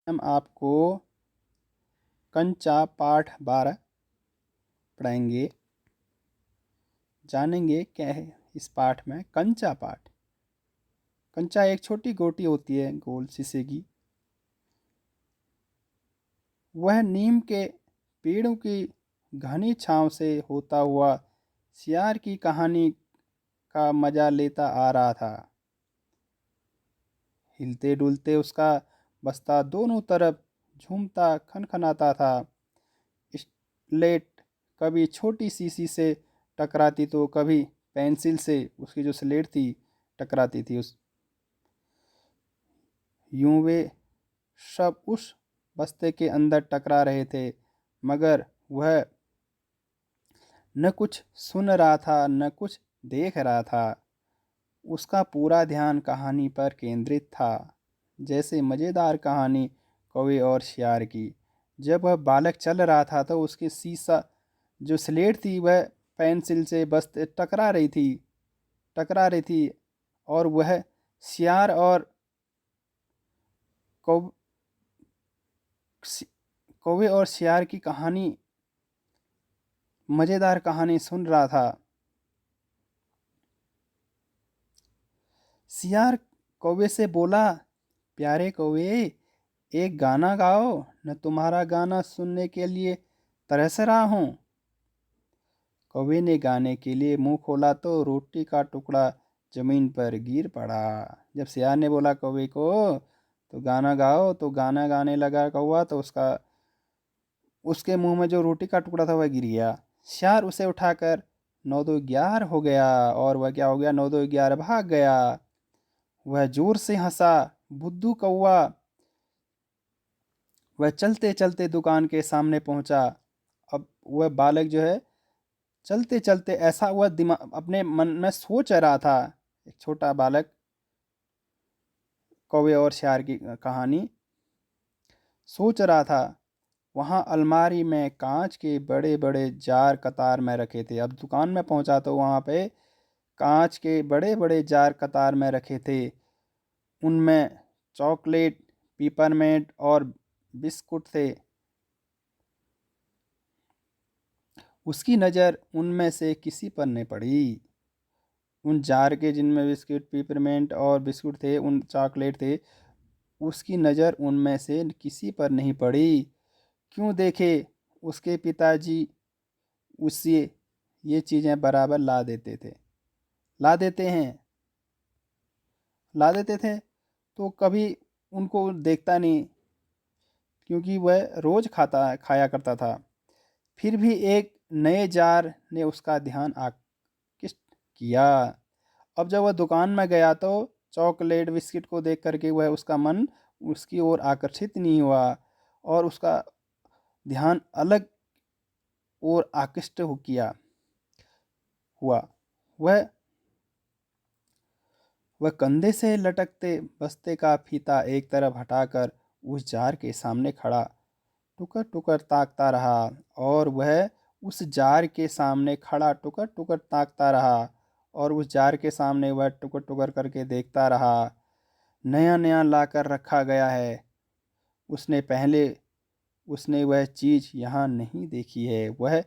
हम आपको कंचा पाठ 12 पढ़ाएंगे। जानेंगे क्या है इस पाठ में। कंचा पाठ। कंचा एक छोटी गोटी होती है गोल शीशे की। वह नीम के पेड़ों की घनी छांव से होता हुआ सियार की कहानी का मजा लेता आ रहा था। हिलते डुलते उसका बस्ता दोनों तरफ झूमता खनखनाता था। स्लेट कभी छोटी शीशी से टकराती तो कभी पेंसिल से उसकी जो स्लेट थी टकराती थी। उस यूं वे सब उस बस्ते के अंदर टकरा रहे थे, मगर वह न कुछ सुन रहा था न कुछ देख रहा था। उसका पूरा ध्यान कहानी पर केंद्रित था, जैसे मज़ेदार कहानी कौवे और शियार की। जब वह बालक चल रहा था तो उसकी शीशा जो स्लेट थी वह पेंसिल से बस टकरा रही थी और वह शियार और कौ कौवे और शियार की कहानी, मज़ेदार कहानी सुन रहा था। शियार कौवे से बोला, प्यारे कौवे, एक गाना गाओ न, तुम्हारा गाना सुनने के लिए तरस रहा हूँ। कौवे ने गाने के लिए मुंह खोला तो रोटी का टुकड़ा जमीन पर गिर पड़ा। जब शियार ने बोला कौवे को तो गाना गाओ, तो गाना गाने लगा कौवा, तो उसके मुंह में जो रोटी का टुकड़ा था वह गिर गया। शियार उसे उठाकर 9 2 11 हो गया और वह क्या हो गया, 9 2 11 भाग गया। वह जोर से हंसा, बुद्धू कौवा। वह चलते चलते दुकान के सामने पहुंचा। अब वह बालक जो है चलते चलते ऐसा वह दिमाग अपने मन में सोच रहा था। एक छोटा बालक कौवे और शेर की कहानी सोच रहा था। वहां अलमारी में कांच के बड़े बड़े जार कतार में रखे थे। अब दुकान में पहुंचा तो वहां पे कांच के बड़े बड़े जार कतार में रखे थे। उनमें चॉकलेट, पिपरमेंट और बिस्कुट थे। उसकी नज़र उनमें से किसी पर नहीं पड़ी। उन जार के जिनमें बिस्कुट, पिपरमेंट और बिस्कुट थे, उन चॉकलेट थे, उसकी नज़र उनमें से किसी पर नहीं पड़ी। क्यों देखे उसके पिताजी उससे ये चीज़ें बराबर ला देते हैं, ला देते थे, तो कभी उनको देखता नहीं, क्योंकि वह रोज़ खाया करता था। फिर भी एक नए जार ने उसका ध्यान आकृष्ट किया। अब जब वह दुकान में गया तो चॉकलेट बिस्किट को देख करके वह उसका मन उसकी ओर आकर्षित नहीं हुआ और उसका ध्यान अलग और आकृष्ट हो किया हुआ। वह वह कंधे से लटकते बस्ते का फीता एक तरफ हटाकर उस जार के सामने खड़ा टुकर टुकर ताकता रहा। और वह उस जार के सामने खड़ा टुकर टुकर ताकता रहा और उस जार के सामने वह टुकर टुकर करके देखता रहा। नया नया लाकर रखा गया है। उसने पहले उसने वह चीज़ यहाँ नहीं देखी है। वह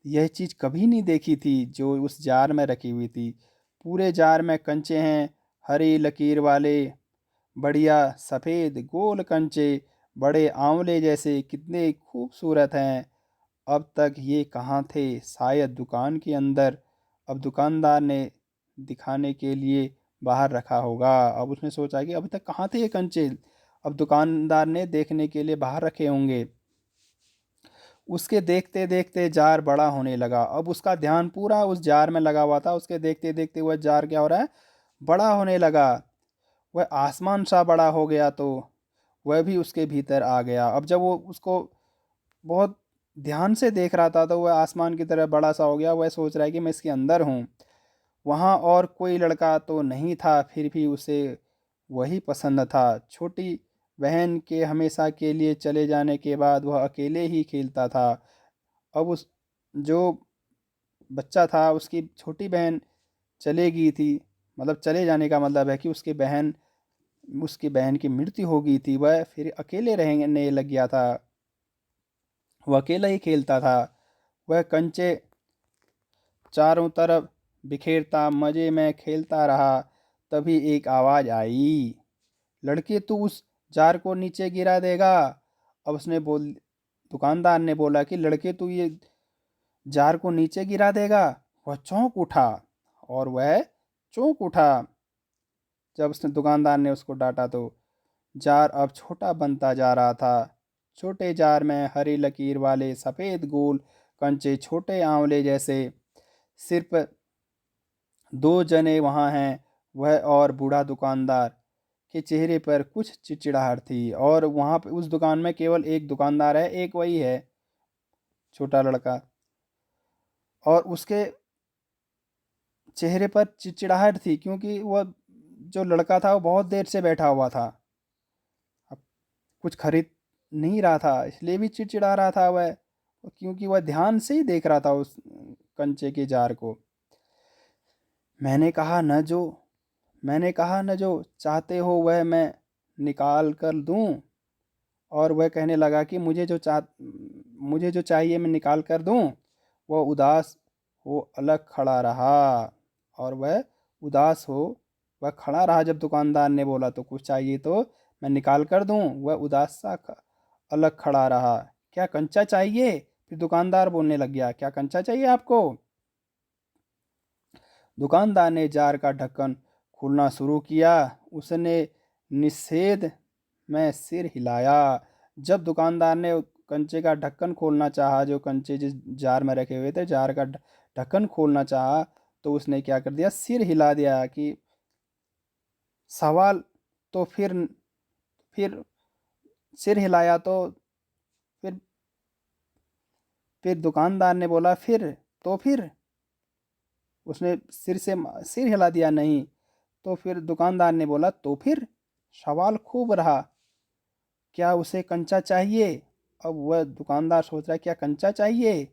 यह चीज़ कभी नहीं देखी थी जो उस जार में रखी हुई थी। पूरे जार में कंचे हैं, हरी लकीर वाले, बढ़िया सफ़ेद गोल कंचे, बड़े आंवले जैसे, कितने खूबसूरत हैं। अब तक ये कहाँ थे? शायद दुकान के अंदर। अब दुकानदार ने दिखाने के लिए बाहर रखा होगा। अब उसने सोचा कि अभी तक कहाँ थे ये कंचे, अब दुकानदार ने देखने के लिए बाहर रखे होंगे। उसके देखते देखते जार बड़ा होने लगा। अब उसका ध्यान पूरा उस जार में लगा हुआ था। उसके देखते देखते वह जार क्या हो रहा है, बड़ा होने लगा। वह आसमान सा बड़ा हो गया तो वह भी उसके भीतर आ गया। अब जब वो उसको बहुत ध्यान से देख रहा था तो वह आसमान की तरह बड़ा सा हो गया। वह सोच रहा है कि मैं इसके अंदर हूँ। वहाँ और कोई लड़का तो नहीं था, फिर भी उसे वही पसंद था। छोटी बहन के हमेशा के लिए चले जाने के बाद वह अकेले ही खेलता था। अब उस जो बच्चा था उसकी छोटी बहन चले गई थी, मतलब चले जाने का मतलब है कि उसकी बहन उसकी बहन की मृत्यु हो गई थी, वह फिर अकेले रहने लग गया था। वह अकेला ही खेलता था। वह कंचे चारों तरफ बिखेरता मज़े में खेलता रहा। तभी एक आवाज़ आई, लड़के तू उस जार को नीचे गिरा देगा। अब उसने बोल दुकानदार ने बोला कि लड़के तू ये जार को नीचे गिरा देगा। वह चौंक उठा और वह चौंक उठा। जब उसने दुकानदार ने उसको डांटा तो जार अब छोटा बनता जा रहा था। छोटे जार में हरी लकीर वाले सफ़ेद गोल कंचे छोटे आंवले जैसे। सिर्फ दो जने वहाँ हैं, वह और बूढ़ा दुकानदार के चेहरे पर कुछ चिड़चिड़ाहट थी। और वहाँ पे उस दुकान में केवल एक दुकानदार है, एक वही है, छोटा लड़का। और उसके चेहरे पर चिड़चिड़ाहट थी क्योंकि वह जो लड़का था वो बहुत देर से बैठा हुआ था। अब कुछ खरीद नहीं रहा था, इसलिए भी चिड़चिड़ा रहा था वह, क्योंकि वह ध्यान से ही देख रहा था उस कंचे के जार को। मैंने कहा न जो मैंने कहा न जो चाहते हो वह मैं निकाल कर दूं। और वह कहने लगा कि मुझे जो चाहिए मैं निकाल कर दूं। वह उदास हो अलग खड़ा रहा। और वह उदास हो वह खड़ा रहा। जब दुकानदार ने बोला तो कुछ चाहिए तो मैं निकाल कर दूं, वह उदास सा अलग खड़ा रहा। क्या कंचा चाहिए? फिर दुकानदार बोलने लग गया, क्या कंचा चाहिए आपको? दुकानदार ने जार का ढक्कन खोलना शुरू किया। उसने निषेध में सिर हिलाया। जब दुकानदार ने कंचे का ढक्कन खोलना चाहा, जो कंचे जिस जार में रखे हुए थे, जार का ढक्कन खोलना चाहा, तो उसने क्या कर दिया, सिर हिला दिया कि सवाल। तो फिर सिर हिलाया तो फिर फिर दुकानदार ने बोला, फिर उसने सिर हिला दिया नहीं। तो फिर दुकानदार ने बोला, तो फिर सवाल खूब रहा, क्या उसे कंचा चाहिए? अब वह दुकानदार सोच रहा है क्या कंचा चाहिए,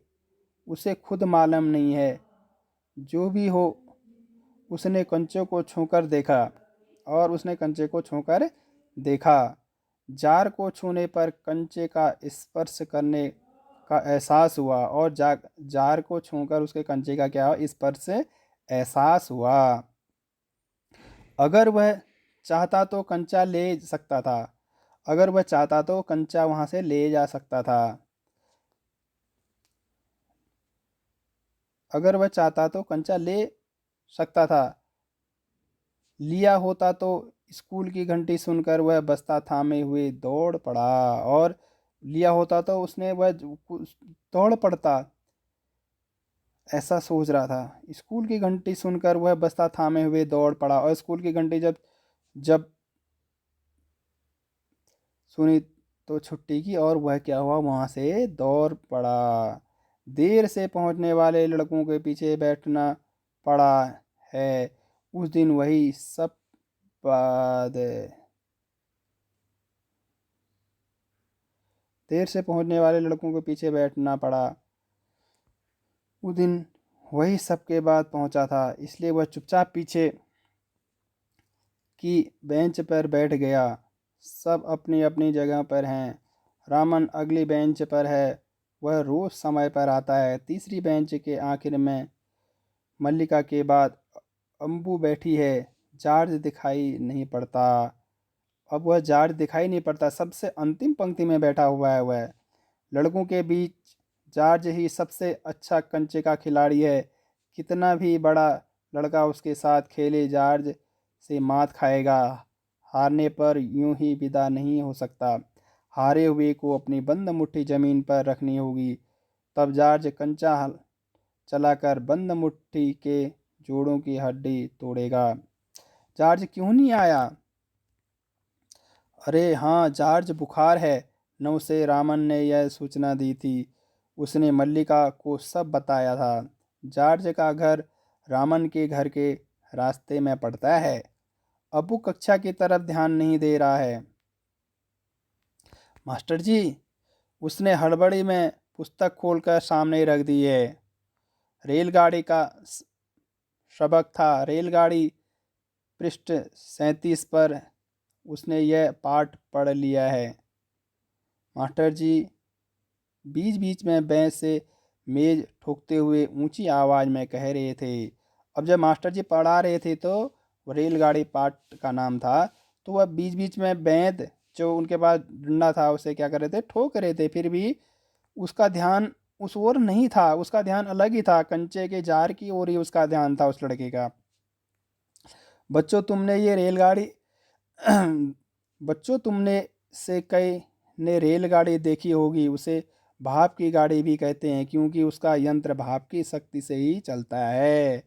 उसे खुद मालूम नहीं है। जो भी हो, उसने कंचे को छूकर देखा। और उसने कंचे को छूकर देखा। जार को छूने पर कंचे का स्पर्श करने का एहसास हुआ। और जार को छूकर उसके कंचे का क्या हुआ, स्पर्श से एहसास हुआ। अगर वह चाहता तो कंचा ले सकता था। अगर वह चाहता तो कंचा वहां से ले जा सकता था। अगर वह चाहता तो कंचा ले सकता था। लिया होता तो स्कूल की घंटी सुनकर वह बस्ता थामे हुए दौड़ पड़ा। और लिया होता तो उसने वह दौड़ पड़ता, ऐसा सोच रहा था। स्कूल की घंटी सुनकर वह बस्ता थामे हुए दौड़ पड़ा। और स्कूल की घंटी जब जब सुनी तो छुट्टी की, और वह क्या हुआ, वहां से दौड़ पड़ा। देर से पहुंचने वाले लड़कों के पीछे बैठना पड़ा है। उस दिन वही सब बात है। देर से पहुंचने वाले लड़कों के पीछे बैठना पड़ा। उस दिन वही सबके बाद पहुंचा था, इसलिए वह चुपचाप पीछे की बेंच पर बैठ गया। सब अपनी अपनी जगह पर हैं। रामन अगली बेंच पर है। वह रोज समय पर आता है। तीसरी बेंच के आखिर में मल्लिका के बाद अम्बू बैठी है। जॉर्ज दिखाई नहीं पड़ता। अब वह जॉर्ज दिखाई नहीं पड़ता, सबसे अंतिम पंक्ति में बैठा हुआ है वह। लड़कों के बीच जॉर्ज ही सबसे अच्छा कंचे का खिलाड़ी है। कितना भी बड़ा लड़का उसके साथ खेले, जॉर्ज से मात खाएगा। हारने पर यूं ही विदा नहीं हो सकता। हारे हुए को अपनी बंद मुट्ठी जमीन पर रखनी होगी। तब जॉर्ज कंचा चलाकर बंद मुट्ठी के जोड़ों की हड्डी तोड़ेगा। जॉर्ज क्यों नहीं आया? अरे हाँ, जॉर्ज बुखार है। नौ से रामन ने यह सूचना दी थी। उसने मल्लिका को सब बताया था। जॉर्ज का घर रामन के घर के रास्ते में पड़ता है। अबू कक्षा की तरफ ध्यान नहीं दे रहा है। मास्टर जी, उसने हड़बड़ी में पुस्तक खोलकर सामने रख दी है। रेलगाड़ी का सबक था। रेलगाड़ी पृष्ठ 37 पर उसने यह पाठ पढ़ लिया है। मास्टर जी बीच बीच में बेंच से मेज ठोकते हुए ऊंची आवाज़ में कह रहे थे। अब जब मास्टर जी पढ़ा रहे थे तो रेलगाड़ी पाठ का नाम था, तो वह बीच बीच में बेंत जो उनके पास डंडा था उसे क्या कर रहे थे, ठोक रहे थे। फिर भी उसका ध्यान उस ओर नहीं था, उसका ध्यान अलग ही था, कंचे के जार की ओर ही उसका ध्यान था उस लड़के का। बच्चों तुमने ये रेलगाड़ी बच्चों तुमने से कई ने रेलगाड़ी देखी होगी। उसे भाप की गाड़ी भी कहते हैं क्योंकि उसका यंत्र भाप की शक्ति से ही चलता है।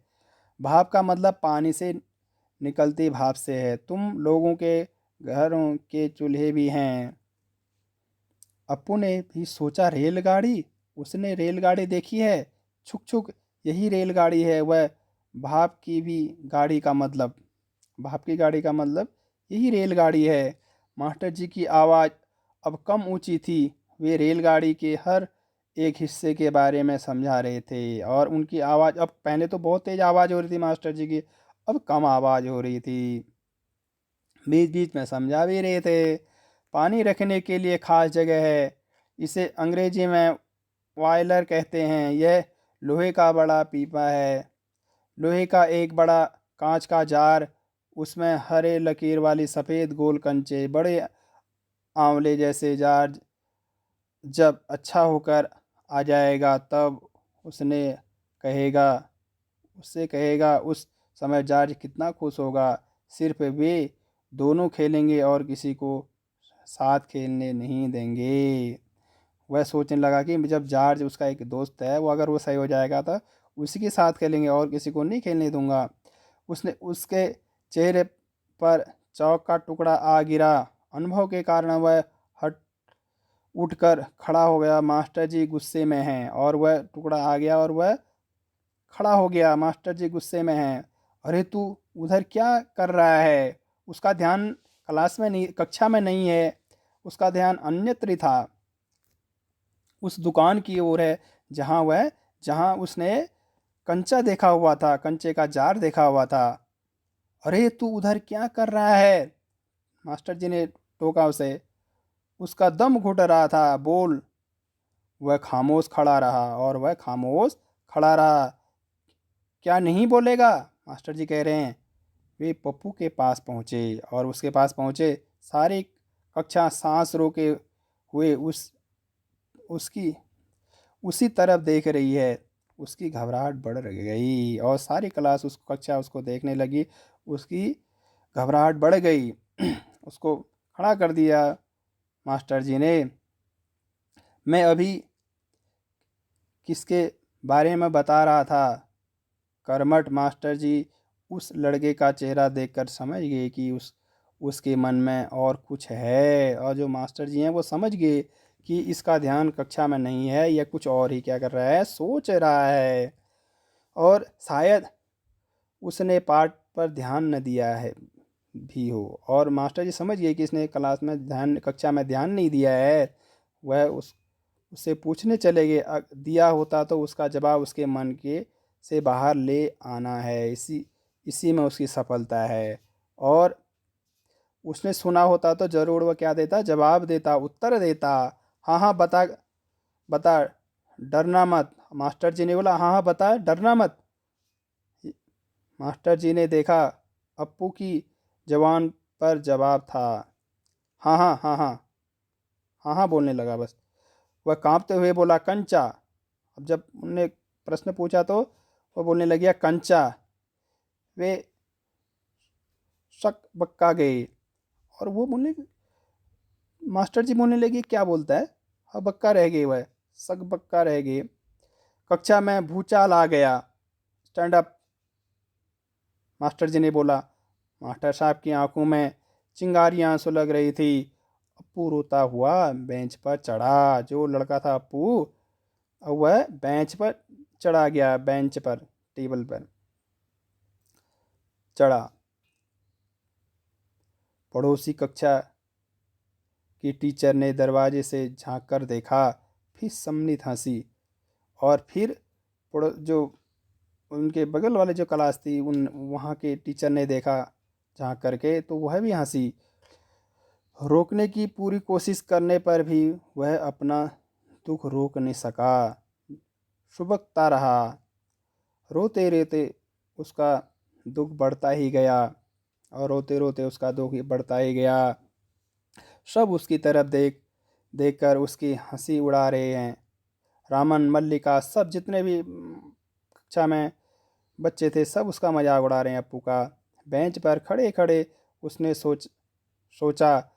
भाप का मतलब पानी से निकलती भाप से है। तुम लोगों के घरों के चूल्हे भी हैं। अप्पू ने भी सोचा रेलगाड़ी, उसने रेलगाड़ी देखी है। छुक छुक, यही रेलगाड़ी है। वह भाप की भी गाड़ी का मतलब भाप की गाड़ी का मतलब यही रेलगाड़ी है। मास्टर जी की आवाज़ अब कम ऊंची थी। वे रेलगाड़ी के हर एक हिस्से के बारे में समझा रहे थे और उनकी आवाज़ अब पहले तो बहुत तेज़ आवाज़ हो रही थी मास्टर जी की, अब कम आवाज़ हो रही थी। बीच बीच में समझा भी रहे थे। पानी रखने के लिए खास जगह है, इसे अंग्रेजी में बॉयलर कहते हैं। यह लोहे का बड़ा पीपा है, लोहे का एक बड़ा कांच का जार, उसमें हरे लकीर वाली सफ़ेद गोल कंचे, बड़े आंवले जैसे जार। जब अच्छा होकर आ जाएगा तब उसने कहेगा उससे कहेगा उस समय जॉर्ज कितना खुश होगा। सिर्फ वे दोनों खेलेंगे और किसी को साथ खेलने नहीं देंगे। वह सोचने लगा कि जब जॉर्ज उसका एक दोस्त है, वो अगर वो सही हो जाएगा तो उसी के साथ खेलेंगे और किसी को नहीं खेलने दूंगा। उसने उसके चेहरे पर चौक का टुकड़ा आ गिरा। अनुभव के कारण वह हट उठकर खड़ा हो गया। मास्टर जी गुस्से में हैं और वह टुकड़ा आ गया और वह खड़ा हो गया। मास्टर जी गुस्से में हैं। अरे तू उधर क्या कर रहा है? उसका ध्यान क्लास में नहीं, कक्षा में नहीं है, उसका ध्यान अन्यत्र था, उस दुकान की ओर है जहाँ उसने कंचा देखा हुआ था, कंचे का जार देखा हुआ था। अरे तू उधर क्या कर रहा है? मास्टर जी ने टोका उसे। उसका दम घुट रहा था। बोल। वह खामोश खड़ा रहा और वह खामोश खड़ा रहा। क्या नहीं बोलेगा? मास्टर जी कह रहे हैं। वे पप्पू के पास पहुँचे और उसके पास पहुँचे। सारी कक्षा सांस रोके हुए उसकी उसी तरफ देख रही है। उसकी घबराहट बढ़ गई और सारी क्लास उस कक्षा उसको देखने लगी। उसकी घबराहट बढ़ गई। उसको खड़ा कर दिया मास्टर जी ने। मैं अभी किसके बारे में बता रहा था? कर्मठ। मास्टर जी उस लड़के का चेहरा देखकर समझ गए कि उसके मन में और कुछ है, और जो मास्टर जी हैं वो समझ गए कि इसका ध्यान कक्षा में नहीं है, यह कुछ और ही क्या कर रहा है, सोच रहा है। और शायद उसने पाठ पर ध्यान न दिया है भी हो, और मास्टर जी समझ गए कि इसने क्लास में ध्यान, कक्षा में ध्यान नहीं दिया है। वह उससे पूछने चले गए। दिया होता तो उसका जवाब उसके मन के से बाहर ले आना है। इसी में उसकी सफलता है। और उसने सुना होता तो जरूर वह क्या देता, जवाब देता, उत्तर देता। हाँ हाँ बता, बता, डरना मत। मास्टर जी ने बोला हाँ हाँ बता, डरना मत। मास्टर जी ने देखा अप्पू की जवान पर जवाब था। हाँ हाँ हाँ हाँ हाँ हाँ बोलने लगा बस। वह कांपते हुए बोला कंचा। अब जब उनने प्रश्न पूछा तो वह बोलने लग गया कंचा। वे शक बक्का गए और वो बोलने, मास्टर जी बोलने लगे क्या बोलता है? हाँ बक्का रह गए, वह शक बक्का रह गए। कक्षा में भूचाल आ गया। स्टैंड अप, मास्टर जी ने बोला। मास्टर साहब की आंखों में चिंगारियां सुलग रही थी। अप्पू रोता हुआ बेंच पर चढ़ा। जो लड़का था अप्पू, अब वह बेंच पर चढ़ा गया, बेंच पर, टेबल पर चढ़ा। पड़ोसी कक्षा की टीचर ने दरवाजे से झांक कर देखा, फिर सम्मिलित हंसी। और फिर जो उनके बगल वाले जो क्लास थी उन वहाँ के टीचर ने देखा झांक करके, तो वह भी हंसी। रोकने की पूरी कोशिश करने पर भी वह अपना दुख रोक नहीं सका। सुबकता रहा। रोते रोते उसका दुख बढ़ता ही गया और रोते रोते उसका दुख बढ़ता ही गया। सब उसकी तरफ देख कर उसकी हंसी उड़ा रहे हैं। रामन, मल्लिका, सब जितने भी कक्षा में बच्चे थे सब उसका मजाक उड़ा रहे हैं अप्पू का। बेंच पर खड़े खड़े उसने सोचा,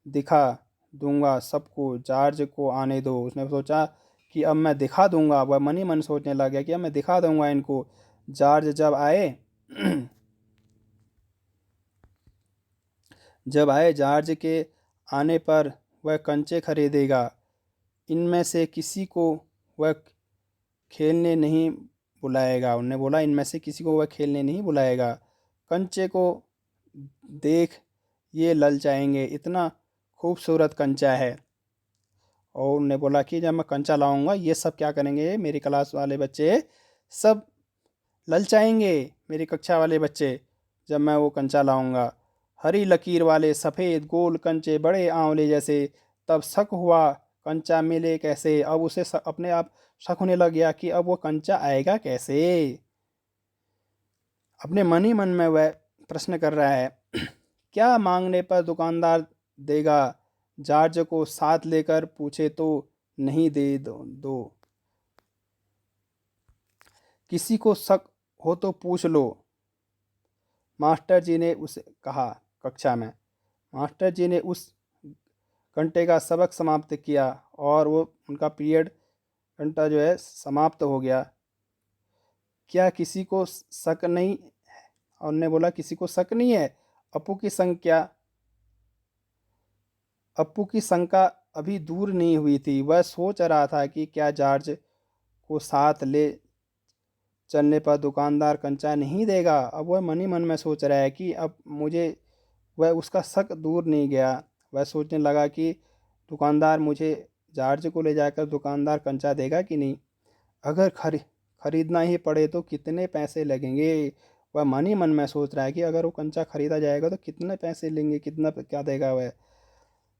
दिखा दूंगा सबको, जॉर्ज को आने दो। उसने सोचा कि अब मैं दिखा दूंगा। वह मन ही मन सोचने लग गया कि अब मैं दिखा दूंगा इनको। जॉर्ज जब आए जॉर्ज के आने पर वह कंचे खरीदेगा। इनमें से किसी को वह खेलने नहीं बुलाएगा। उन्होंने बोला इनमें से किसी को वह खेलने नहीं बुलाएगा। कंचे को देख ये ललचाएंगे, इतना खूबसूरत कंचा है। और उन्होंने बोला कि जब मैं कंचा लाऊंगा ये सब क्या करेंगे, मेरी क्लास वाले बच्चे सब ललचाएंगे, मेरी कक्षा वाले बच्चे, जब मैं वो कंचा लाऊंगा। हरी लकीर वाले सफ़ेद गोल कंचे, बड़े आंवले जैसे। तब शक हुआ कंचा मिले कैसे। अब उसे अपने आप शक होने लग गया कि अब वो कंचा आएगा कैसे। अपने मन ही मन में वह प्रश्न कर रहा है क्या मांगने पर दुकानदार देगा। जॉर्ज को साथ लेकर पूछे तो नहीं दो। किसी को शक हो तो पूछ लो, मास्टर जी ने उसे कहा। कक्षा में मास्टर जी ने उस घंटे का सबक समाप्त किया और वो उनका पीरियड घंटा जो है समाप्त हो गया। क्या किसी को शक नहीं। और ने बोला किसी को शक नहीं है। अप्पू की संख्या अप्पू की शंका अभी दूर नहीं हुई थी। वह सोच रहा था कि क्या जॉर्ज को साथ ले चलने पर दुकानदार कंचा नहीं देगा। अब वह मन ही मन में सोच रहा है कि अब मुझे, वह उसका शक दूर नहीं गया। वह सोचने लगा कि दुकानदार मुझे, जॉर्ज को ले जाकर दुकानदार कंचा देगा कि नहीं। अगर खरीदना ही पड़े तो कितने पैसे लगेंगे। वह मन ही मन में सोच रहा है कि अगर वो कंचा खरीदा जाएगा तो कितने पैसे लेंगे, कितना क्या देगा वह।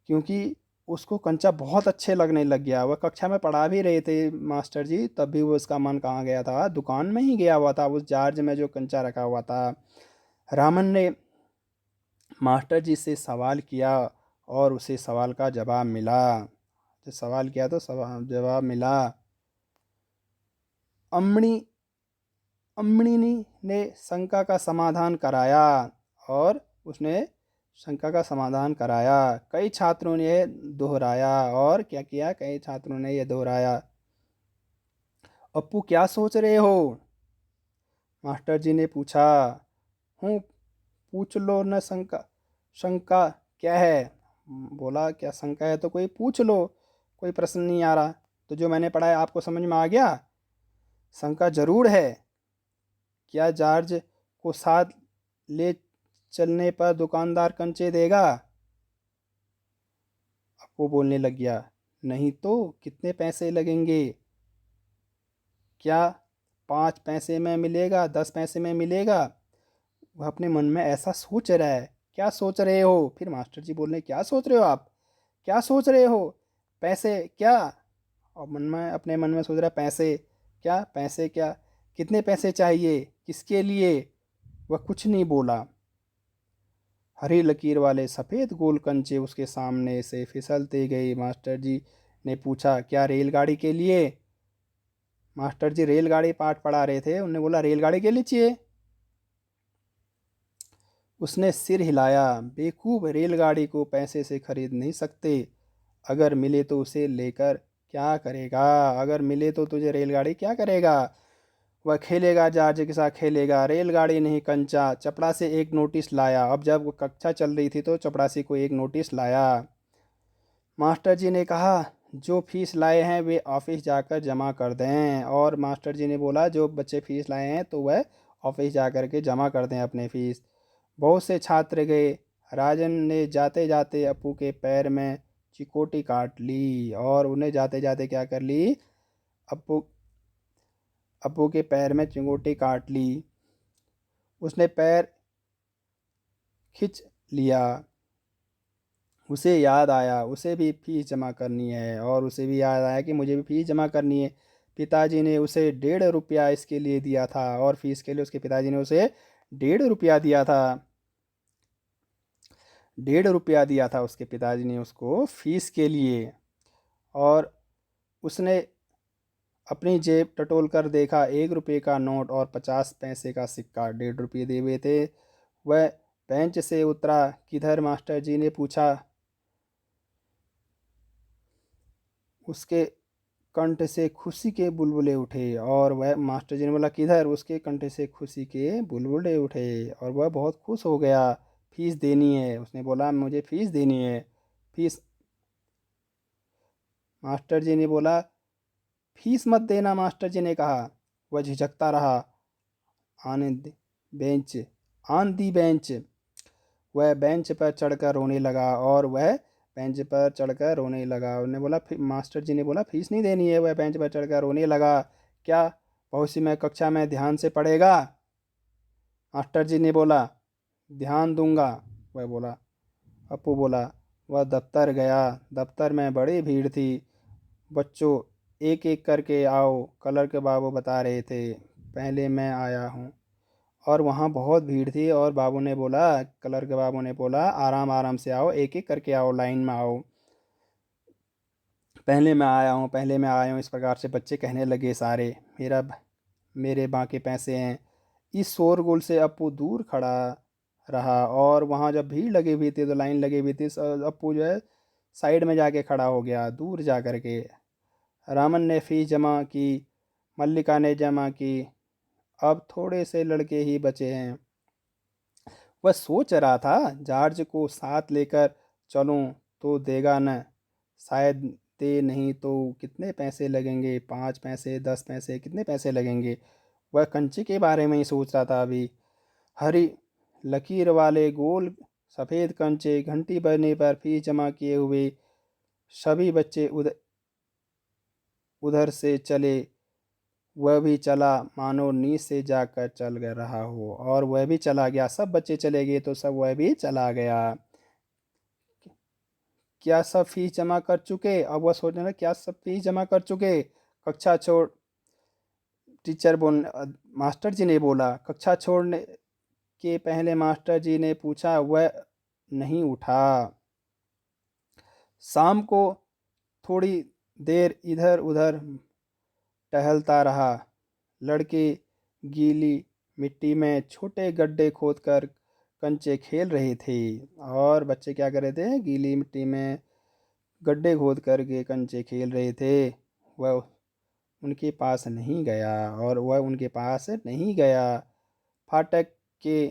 क्योंकि उसको कंचा बहुत अच्छे लगने लग गया। वह कक्षा में पढ़ा भी रहे थे मास्टर जी, तब भी वो उसका मन कहाँ गया था, दुकान में ही गया हुआ था, उस जॉर्ज में जो कंचा रखा हुआ था। रामन ने मास्टर जी से सवाल किया और उसे सवाल का जवाब मिला। जो सवाल किया तो जवाब मिला। अम्मणी अम्मणी ने शंका का समाधान कराया। और उसने शंका का समाधान कराया। कई छात्रों ने दोहराया। और क्या किया, कई छात्रों ने यह दोहराया। अप्पू क्या सोच रहे हो, मास्टर जी ने पूछा। हूँ, पूछ लो न शंका। शंका क्या है। बोला क्या शंका है तो कोई पूछ लो, कोई प्रश्न नहीं आ रहा तो जो मैंने पढ़ा है आपको समझ में आ गया। शंका जरूर है। क्या जॉर्ज को साथ ले चलने पर दुकानदार कंचे देगा। अब वो बोलने लग गया, नहीं तो कितने पैसे लगेंगे। क्या 5 पैसे में मिलेगा, 10 पैसे में मिलेगा। वह अपने मन में ऐसा सोच रहा है। क्या सोच रहे हो, फिर मास्टर जी बोल रहे क्या सोच रहे हो आप, क्या सोच रहे हो। पैसे क्या। और मन में, अपने मन में सोच रहा है पैसे क्या, पैसे क्या, कितने पैसे चाहिए, किसके लिए। वह कुछ नहीं बोला। हरी लकीर वाले सफ़ेद गोल कंचे उसके सामने से फिसलते गए। मास्टर जी ने पूछा, क्या रेलगाड़ी के लिए। मास्टर जी रेलगाड़ी पाठ पढ़ा रहे थे, उन्होंने बोला रेलगाड़ी के लिए चाहिए। उसने सिर हिलाया। बेवकूफ़, रेलगाड़ी को पैसे से खरीद नहीं सकते। अगर मिले तो उसे लेकर क्या करेगा। अगर मिले तो तुझे रेलगाड़ी क्या करेगा। वह खेलेगा, जॉर्ज के साथ खेलेगा, रेलगाड़ी नहीं कंचा। चपड़ासी एक नोटिस लाया। अब जब कक्षा चल रही थी तो चपड़ासी को एक नोटिस लाया। मास्टर जी ने कहा जो फीस लाए हैं वे ऑफिस जाकर जमा कर दें। और मास्टर जी ने बोला जो बच्चे फीस लाए हैं तो वह ऑफिस जा कर के जमा कर दें अपने फीस। बहुत से छात्र गए। राजन ने जाते जाते अप्पू के पैर में चिकोटी काट ली। और उन्हें जाते जाते क्या कर ली, अप्पू अप्पू के पैर में चिंगोटी काट ली। उसने पैर खींच लिया। उसे याद आया उसे भी फीस जमा करनी है, और उसे भी याद आया कि मुझे भी फीस जमा करनी है। पिताजी ने उसे 1.5 रुपया इसके लिए दिया था, और फीस के लिए उसके पिताजी ने उसे 1.5 रुपया दिया था। 1.5 रुपया दिया था उसके पिताजी ने उसको फीस के लिए। और उसने अपनी जेब टटोल कर देखा, 1 रुपये का नोट और 50 पैसे का सिक्का 1.5 रुपये दिए हुए थे। वह बेंच से उतरा। किधर, मास्टर जी ने पूछा। उसके कंठ से खुशी के बुलबुले उठे, और वह, मास्टर जी ने बोला किधर, उसके कंठ से खुशी के बुलबुले उठे और वह बहुत खुश हो गया। फीस देनी है, उसने बोला मुझे फीस देनी है। फीस, मास्टर जी ने बोला फीस मत देना, मास्टर जी ने कहा। वह झिझकता रहा। आनंद बेंच, ऑन दी बेंच। वह बेंच पर चढ़कर रोने लगा, और वह बेंच पर चढ़कर रोने लगा। उन्होंने बोला, मास्टर जी ने बोला फीस नहीं देनी है। वह बेंच पर चढ़कर रोने लगा। क्या भविष्य में कक्षा में ध्यान से पढ़ेगा? मास्टर जी ने बोला ध्यान दूंगा। वह बोला, अपू बोला। वह दफ्तर गया। दफ्तर में बड़ी भीड़ थी। बच्चों, एक एक करके आओ, कलर के बाबू बता रहे थे। पहले मैं आया हूँ। और वहाँ बहुत भीड़ थी, और बाबू ने बोला, कलर के बाबू ने बोला आराम आराम से आओ, एक एक करके आओ, लाइन में आओ। पहले मैं आया हूँ, पहले मैं आया हूँ, इस प्रकार से बच्चे कहने लगे सारे। मेरे बाकी पैसे हैं। इस शोरगुल से अपू दूर खड़ा रहा, और वहाँ जब भीड़ लगी हुई थी, तो लाइन लगी हुई थी, अपू जो है साइड में जाके खड़ा हो गया, दूर जा कर के। रामन ने फीस जमा की। मल्लिका ने जमा की। अब थोड़े से लड़के ही बचे हैं। वह सोच रहा था, जॉर्ज को साथ लेकर चलूं तो देगा न, शायद दे, नहीं तो कितने पैसे लगेंगे, 5 पैसे, 10 पैसे, कितने पैसे लगेंगे। वह कंचे के बारे में ही सोच रहा था अभी। हरी लकीर वाले गोल सफ़ेद कंचे घंटी बजने पर फीस जमा किए हुए सभी बच्चे उधर उधर से चले। वह भी चला, मानो नींद से जाकर चल रहा हो, और वह भी चला गया। सब बच्चे चले गए तो सब वह भी चला गया। क्या सब फीस जमा कर चुके? अब वह सोचने लगा, क्या सब फीस जमा कर चुके? कक्षा छोड़, टीचर बोल मास्टर जी ने बोला। कक्षा छोड़ने के पहले मास्टर जी ने पूछा। वह नहीं उठा। शाम को थोड़ी देर इधर उधर टहलता रहा। लड़के गीली मिट्टी में छोटे गड्ढे खोदकर कंचे खेल रहे थे। और बच्चे क्या कर रहे थे? गीली मिट्टी में गड्ढे खोद करके कंचे खेल रहे थे। वह उनके पास नहीं गया, और वह उनके पास नहीं गया। फाटक के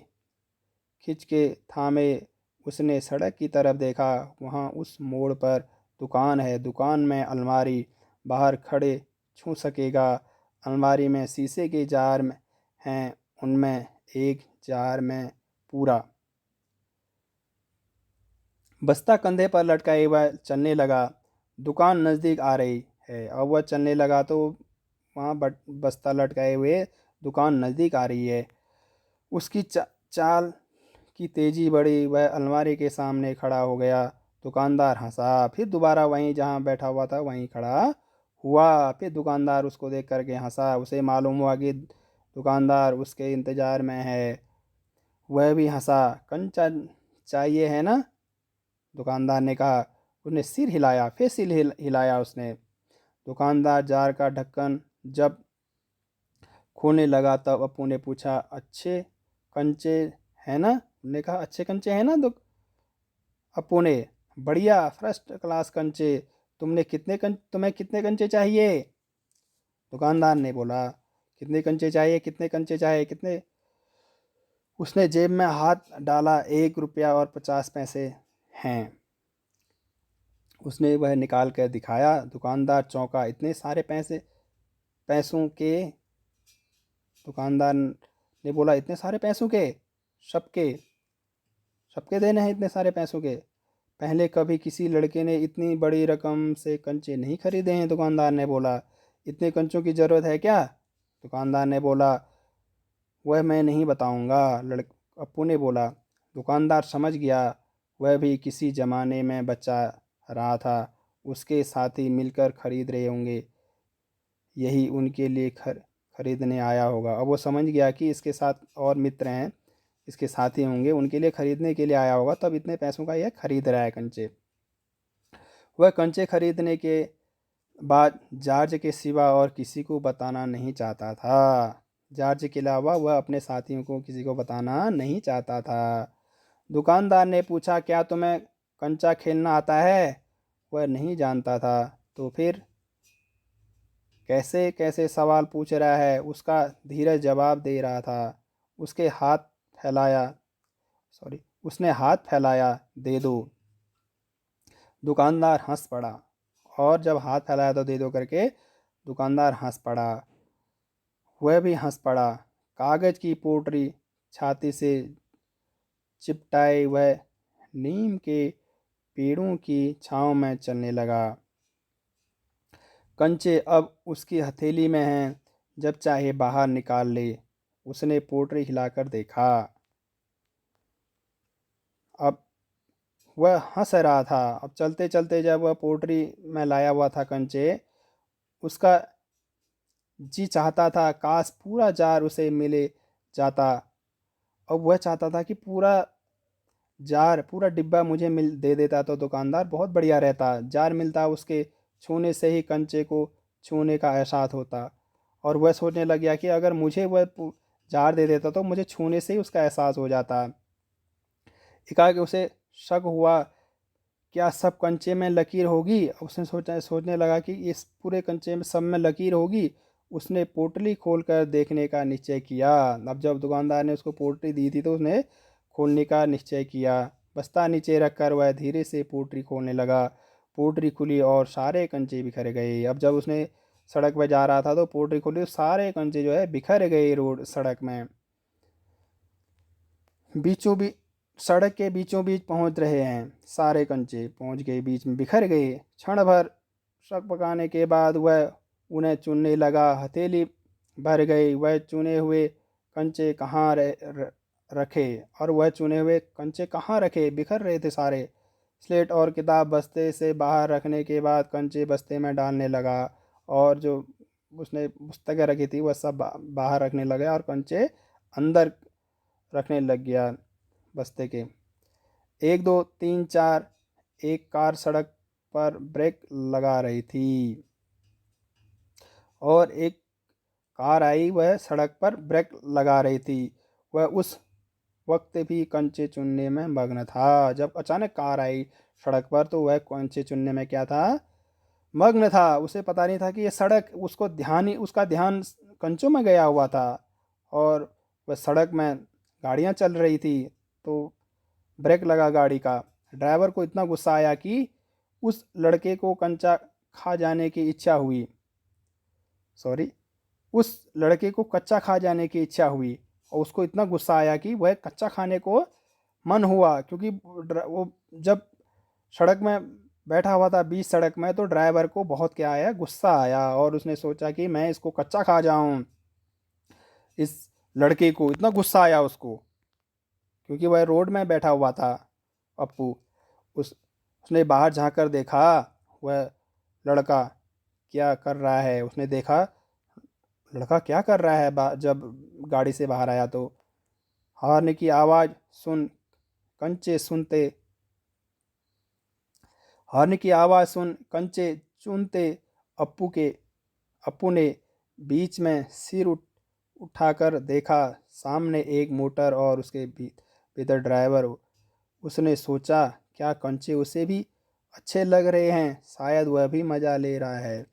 खिंच के थामे उसने सड़क की तरफ देखा। वहाँ उस मोड़ पर दुकान है। दुकान में अलमारी, बाहर खड़े छू सकेगा। अलमारी में शीशे के जार हैं, उनमें एक जार में पूरा बस्ता कंधे पर लटकाए वह चलने लगा। दुकान नज़दीक आ रही है। अब वह चलने लगा तो वहाँ बस्ता लटकाए हुए दुकान नज़दीक आ रही है। उसकी चाल की तेज़ी बढ़ी। वह अलमारी के सामने खड़ा हो गया। दुकानदार हंसा, फिर दोबारा वहीं जहाँ बैठा हुआ था वहीं खड़ा हुआ। फिर दुकानदार उसको देख करके हंसा। उसे मालूम हुआ कि दुकानदार उसके इंतज़ार में है। वह भी हंसा। कंचा चाहिए है ना? दुकानदार ने कहा। उसने सिर हिलाया, फिर सिर हिलाया उसने। दुकानदार जार का ढक्कन जब खोने लगा तब अपू ने पूछा, अच्छे कंचे है ना? उन्होंने कहा, अच्छे कंचे हैं ना? अपू ने, बढ़िया फर्स्ट क्लास कंचे। तुम्हें कितने कंचे चाहिए? दुकानदार ने बोला, कितने कंचे चाहिए, कितने कंचे चाहिए, कितने? उसने जेब में हाथ डाला। 1 रुपया और 50 पैसे हैं। उसने वह निकाल कर दिखाया। दुकानदार चौंका, इतने सारे पैसे, पैसों के? दुकानदार ने बोला, इतने सारे पैसों के? सबके, सबके देने हैं इतने सारे पैसों के? पहले कभी किसी लड़के ने इतनी बड़ी रकम से कंचे नहीं खरीदे हैं। दुकानदार ने बोला, इतने कंचों की ज़रूरत है क्या? दुकानदार ने बोला, वह मैं नहीं बताऊंगा, अपू ने बोला। दुकानदार समझ गया। वह भी किसी ज़माने में बचा रहा था। उसके साथी मिलकर खरीद रहे होंगे, यही उनके लिए खरीदने आया होगा। अब वो समझ गया कि इसके साथ और मित्र हैं, इसके साथी होंगे, उनके लिए खरीदने के लिए आया होगा, तब इतने पैसों का यह खरीद रहा है कंचे। वह कंचे खरीदने के बाद जॉर्ज के सिवा और किसी को बताना नहीं चाहता था। जॉर्ज के अलावा वह अपने साथियों को किसी को बताना नहीं चाहता था। दुकानदार ने पूछा, क्या तुम्हें कंचा खेलना आता है? वह नहीं जानता था। तो फिर कैसे कैसे सवाल पूछ रहा है, उसका धीरज जवाब दे रहा था। उसके हाथ फैलाया सॉरी उसने हाथ फैलाया, दे दो। दुकानदार हंस पड़ा, और जब हाथ फैलाया तो दे दो करके दुकानदार हंस पड़ा। वह भी हंस पड़ा। कागज की पोटली छाती से चिपटाए वह नीम के पेड़ों की छांव में चलने लगा। कंचे अब उसकी हथेली में हैं, जब चाहे बाहर निकाल ले। उसने पोटली हिलाकर देखा। अब वह हंस रहा था। अब चलते चलते जब वह पोटली में लाया हुआ था कंचे, उसका जी चाहता था काश पूरा जार उसे मिले जाता। अब वह चाहता था कि पूरा जार, पूरा डिब्बा मुझे मिल दे देता तो दुकानदार बहुत बढ़िया रहता। जार मिलता, उसके छूने से ही कंचे को छूने का एहसास होता। और वह सोचने लग गया कि अगर मुझे वह जार दे देता तो मुझे छूने से ही उसका एहसास हो जाता। एकाएक उसे शक हुआ, क्या सब कंचे में लकीर होगी? उसने सोचने लगा कि इस पूरे कंचे में सब में लकीर होगी। उसने पोटली खोलकर देखने का निश्चय किया। अब जब दुकानदार ने उसको पोटली दी थी तो उसने खोलने का निश्चय किया। बस्ता नीचे रखकर वह धीरे से पोटली खोलने लगा। पोटली खुली और सारे कंचे बिखर गए। अब जब उसने सड़क पर जा रहा था तो पोटली खुली, सारे कंचे जो है बिखर गए रोड सड़क में। बीचों बीच सड़क के बीचों बीच पहुंच रहे हैं, सारे कंचे पहुंच गए, बीच में बिखर गए। क्षण भर शक पकाने के बाद वह उन्हें चुनने लगा। हथेली भर गई। वह चुने हुए कंचे कहाँ रखे, और वह चुने हुए कंचे कहाँ रखे, बिखर रहे थे सारे। स्लेट और किताब बस्ते से बाहर रखने के बाद कंचे बस्ते में डालने लगा, और जो उसने पुस्तकें रखी थी वह सब बाहर रखने लगे, और कंचे अंदर रखने लग गया बस्ते के। एक दो तीन चार, एक कार सड़क पर ब्रेक लगा रही थी, और एक कार आई, वह सड़क पर ब्रेक लगा रही थी। वह उस वक्त भी कंचे चुनने में मग्न था। जब अचानक कार आई सड़क पर तो वह कंचे चुनने में क्या था, मग्न था। उसे पता नहीं था कि ये सड़क, उसका ध्यान कंचों में गया हुआ था। और वह सड़क में गाड़ियाँ चल रही थी, तो ब्रेक लगा गाड़ी का। ड्राइवर को इतना गुस्सा आया कि उस लड़के को कंचा खा जाने की इच्छा हुई सॉरी उस लड़के को कच्चा खा जाने की इच्छा हुई। और उसको इतना गुस्सा आया कि वह कच्चा खाने को मन हुआ, क्योंकि वो जब सड़क में बैठा हुआ था बीच सड़क में, तो ड्राइवर को बहुत क्या आया, गुस्सा आया। और उसने सोचा कि मैं इसको कच्चा खा जाऊं। इस लड़के को इतना गुस्सा आया उसको, क्योंकि वह रोड में बैठा हुआ था पप्पू। उसने बाहर झांक कर देखा, वह लड़का क्या कर रहा है। उसने देखा लड़का क्या कर रहा है। जब गाड़ी से बाहर आया तो हॉर्न की आवाज़ सुन कंचे सुनते हॉर्न की आवाज़ सुन कंचे चुनते अप्पू ने बीच में सिर उठाकर देखा। सामने एक मोटर और उसके भीतर ड्राइवर। उसने सोचा, क्या कंचे उसे भी अच्छे लग रहे हैं, शायद वह भी मज़ा ले रहा है।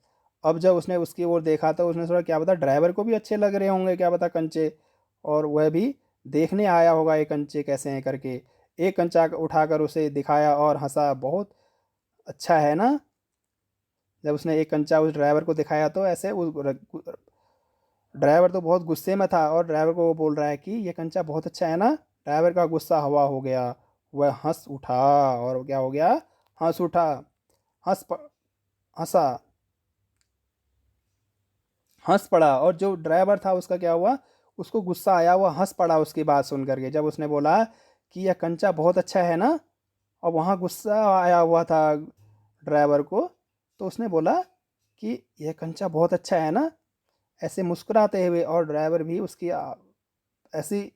अब जब उसने उसकी ओर देखा तो उसने सोचा, क्या पता ड्राइवर को भी अच्छे लग रहे होंगे, क्या पता कंचे, और वह भी देखने आया होगा ये कंचे कैसे हैं करके। एक कंचा उठाकर उसे दिखाया और हंसा, बहुत अच्छा है ना। जब उसने एक कंचा उस ड्राइवर को दिखाया तो ऐसे उस ड्राइवर तो बहुत गुस्से में था, और ड्राइवर को वो बोल रहा है कि ये कंचा बहुत अच्छा है ना। ड्राइवर का गुस्सा हवा हो गया। वह हंस उठा, और क्या हो गया, हंस उठा। हंस प- हंसा हंस पड़ा। और जो ड्राइवर था उसका क्या हुआ, उसको गुस्सा आया, वह हंस पड़ा उसकी बात सुन करके। जब उसने बोला कि यह कंचा बहुत अच्छा है ना, और वहाँ गुस्सा आया हुआ था ड्राइवर को। तो उसने बोला कि यह कंचा बहुत अच्छा है ना, ऐसे मुस्कुराते हुए। और ड्राइवर भी उसकी ऐसी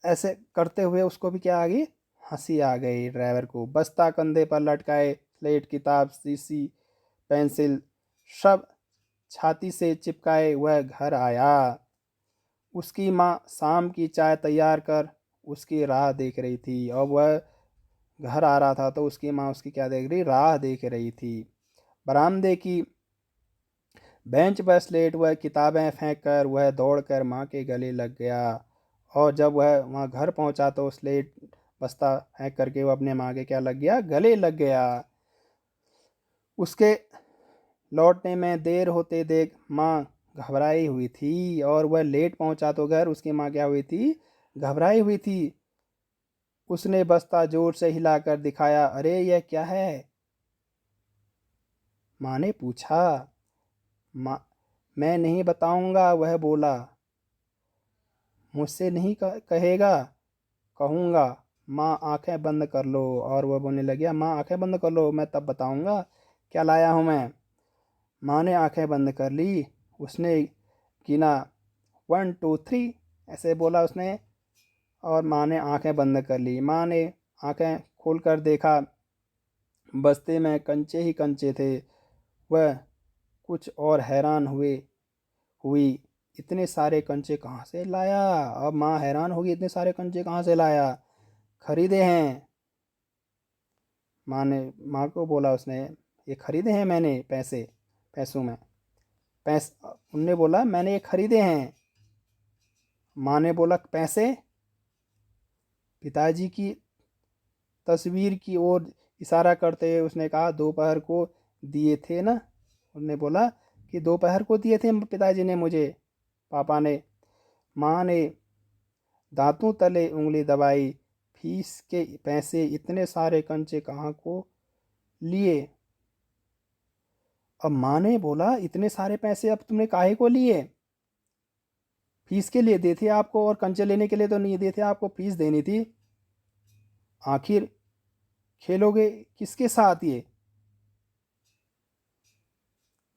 ऐसे करते हुए उसको भी क्या आ गई, हंसी आ गई ड्राइवर को। बस्ता कंधे पर लटकाए, स्लेट किताब शीशी पेंसिल सब छाती से चिपकाए वह घर आया। उसकी माँ शाम की चाय तैयार कर उसकी राह देख रही थी। और वह घर आ रहा था तो उसकी माँ उसकी क्या देख रही, राह देख रही थी। बरामदे की बेंच पर स्लेट व किताबें फेंक कर वह दौड़कर माँ के गले लग गया। और जब वह वहाँ घर पहुँचा तो स्लेट बस्ता फेंक करके वो अपने माँ के क्या लग गया, गले लग गया। उसके लौटने में देर होते देख माँ घबराई हुई थी। और वह लेट पहुँचा तो घर उसकी माँ क्या हुई थी, घबराई हुई थी। उसने बस्ता जोर से हिलाकर दिखाया। अरे यह क्या है, माँ ने पूछा। माँ, मैं नहीं बताऊंगा, वह बोला। मुझसे नहीं कहेगा? कहूँगा। माँ आंखें बंद कर लो। और वह बोलने लग गया, माँ आंखें बंद कर लो, मैं तब बताऊंगा क्या लाया हूँ मैं। माँ ने आंखें बंद कर ली। उसने गिना 1 2 3 ऐसे बोला उसने। और माँ ने आंखें बंद कर ली। माँ ने आंखें खोलकर देखा, बस्ते में कंचे ही कंचे थे। वह कुछ और हैरान हुई, इतने सारे कंचे कहाँ से लाया। अब माँ हैरान होगी, इतने सारे कंचे कहाँ से लाया, खरीदे हैं। माँ को बोला उसने, ये खरीदे हैं मैंने पैसों में। उनने बोला मैंने ये खरीदे हैं। माँ ने बोला पैसे? पिताजी की तस्वीर की ओर इशारा करते हुए उसने कहा, दोपहर को दिए थे ना। उन्होंने बोला कि दोपहर को दिए थे पिताजी ने मुझे, पापा ने। माँ ने दांतों तले उंगली दबाई। फीस के पैसे, इतने सारे कंचे कहाँ को लिए। अब माँ ने बोला, इतने सारे पैसे अब तुमने काहे को लिए? फीस के लिए दिए थे आपको, और कंचे लेने के लिए तो नहीं दिए थे, आपको फीस देनी थी। आखिर खेलोगे किसके साथ ये?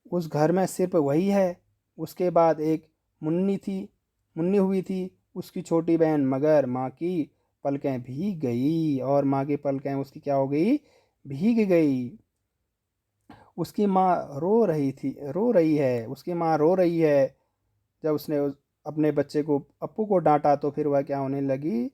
उस घर में सिर्फ वही है। उसके बाद एक मुन्नी हुई थी, उसकी छोटी बहन। मगर माँ की पलकें भीग गई। और माँ की पलकें उसकी क्या हो गई, भीग गई। उसकी माँ रो रही है, उसकी माँ रो रही है। जब उसने अपने बच्चे को, अप्पू को डांटा तो फिर वह क्या होने लगी।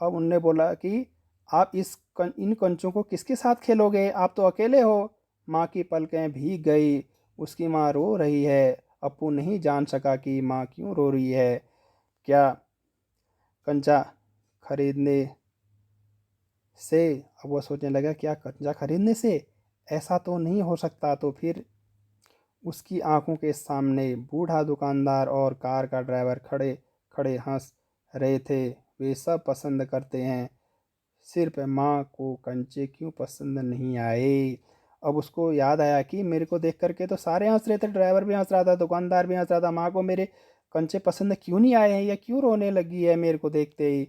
अब उनने बोला कि आप इन कंचों को किसके साथ खेलोगे, आप तो अकेले हो। माँ की पलकें भीग गई। उसकी माँ रो रही है। अप्पू नहीं जान सका कि माँ क्यों रो रही है। क्या कंचा खरीदने से, अब वह सोचने लगा, क्या कंचा खरीदने से ऐसा तो नहीं हो सकता। तो फिर उसकी आंखों के सामने बूढ़ा दुकानदार और कार का ड्राइवर खड़े खड़े हंस रहे थे। वे सब पसंद करते हैं, सिर्फ माँ को कंचे क्यों पसंद नहीं आए। अब उसको याद आया कि मेरे को देख करके तो सारे हंस रहे थे, ड्राइवर भी हंस रहा था, दुकानदार भी हंस रहा था, माँ को मेरे कंचे पसंद क्यों नहीं आए हैं, या क्यों रोने लगी है मेरे को देखते ही।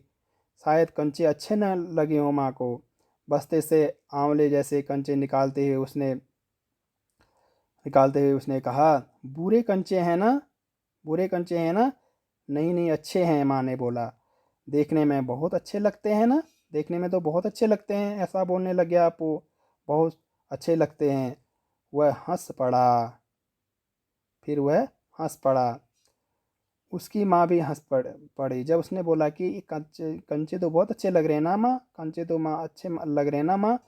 शायद कंचे अच्छे न लगे हों माँ को। बस्ते से आंवले जैसे कंचे निकालते हुए उसने कहा, बुरे कंचे हैं ना, बुरे कंचे हैं ना? नहीं नहीं, अच्छे हैं, माँ ने बोला। देखने में बहुत अच्छे लगते हैं ना? देखने में तो बहुत अच्छे लगते हैं, ऐसा बोलने लग गया अपू। बहुत अच्छे लगते हैं। वह हंस पड़ा। फिर वह हंस पड़ा। उसकी माँ भी पड़ी जब उसने बोला कि कंचे कंचे तो बहुत अच्छे लग रहे हैं ना माँ, कंचे तो माँ अच्छे लग रहे हैं ना माँ।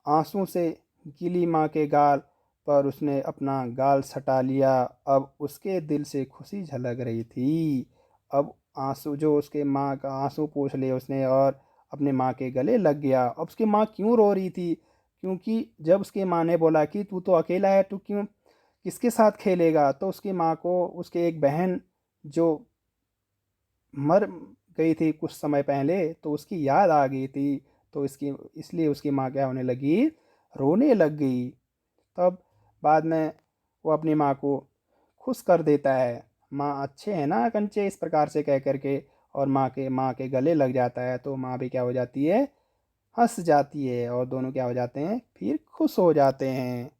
आंसू से गीली माँ के गाल पर उसने अपना गाल सटा लिया। अब उसके दिल से खुशी झलक रही थी। अब आंसू, जो उसके माँ का आंसू पोंछ लिए उसने और अपने माँ के गले लग गया। अब उसकी माँ क्यों रो रही थी, क्योंकि जब उसकी माँ ने बोला कि तू तो अकेला है, तू क्यों किसके साथ खेलेगा, तो उसकी माँ को उसके एक बहन जो मर गई थी कुछ समय पहले, तो उसकी याद आ गई थी। तो इसलिए उसकी माँ क्या होने लगी, रोने लग गई। तब बाद में वो अपनी माँ को खुश कर देता है। माँ अच्छे हैं ना कंचे, इस प्रकार से कह करके, और माँ के गले लग जाता है। तो माँ भी क्या हो जाती है, हंस जाती है और दोनों क्या हो जाते हैं, फिर खुश हो जाते हैं।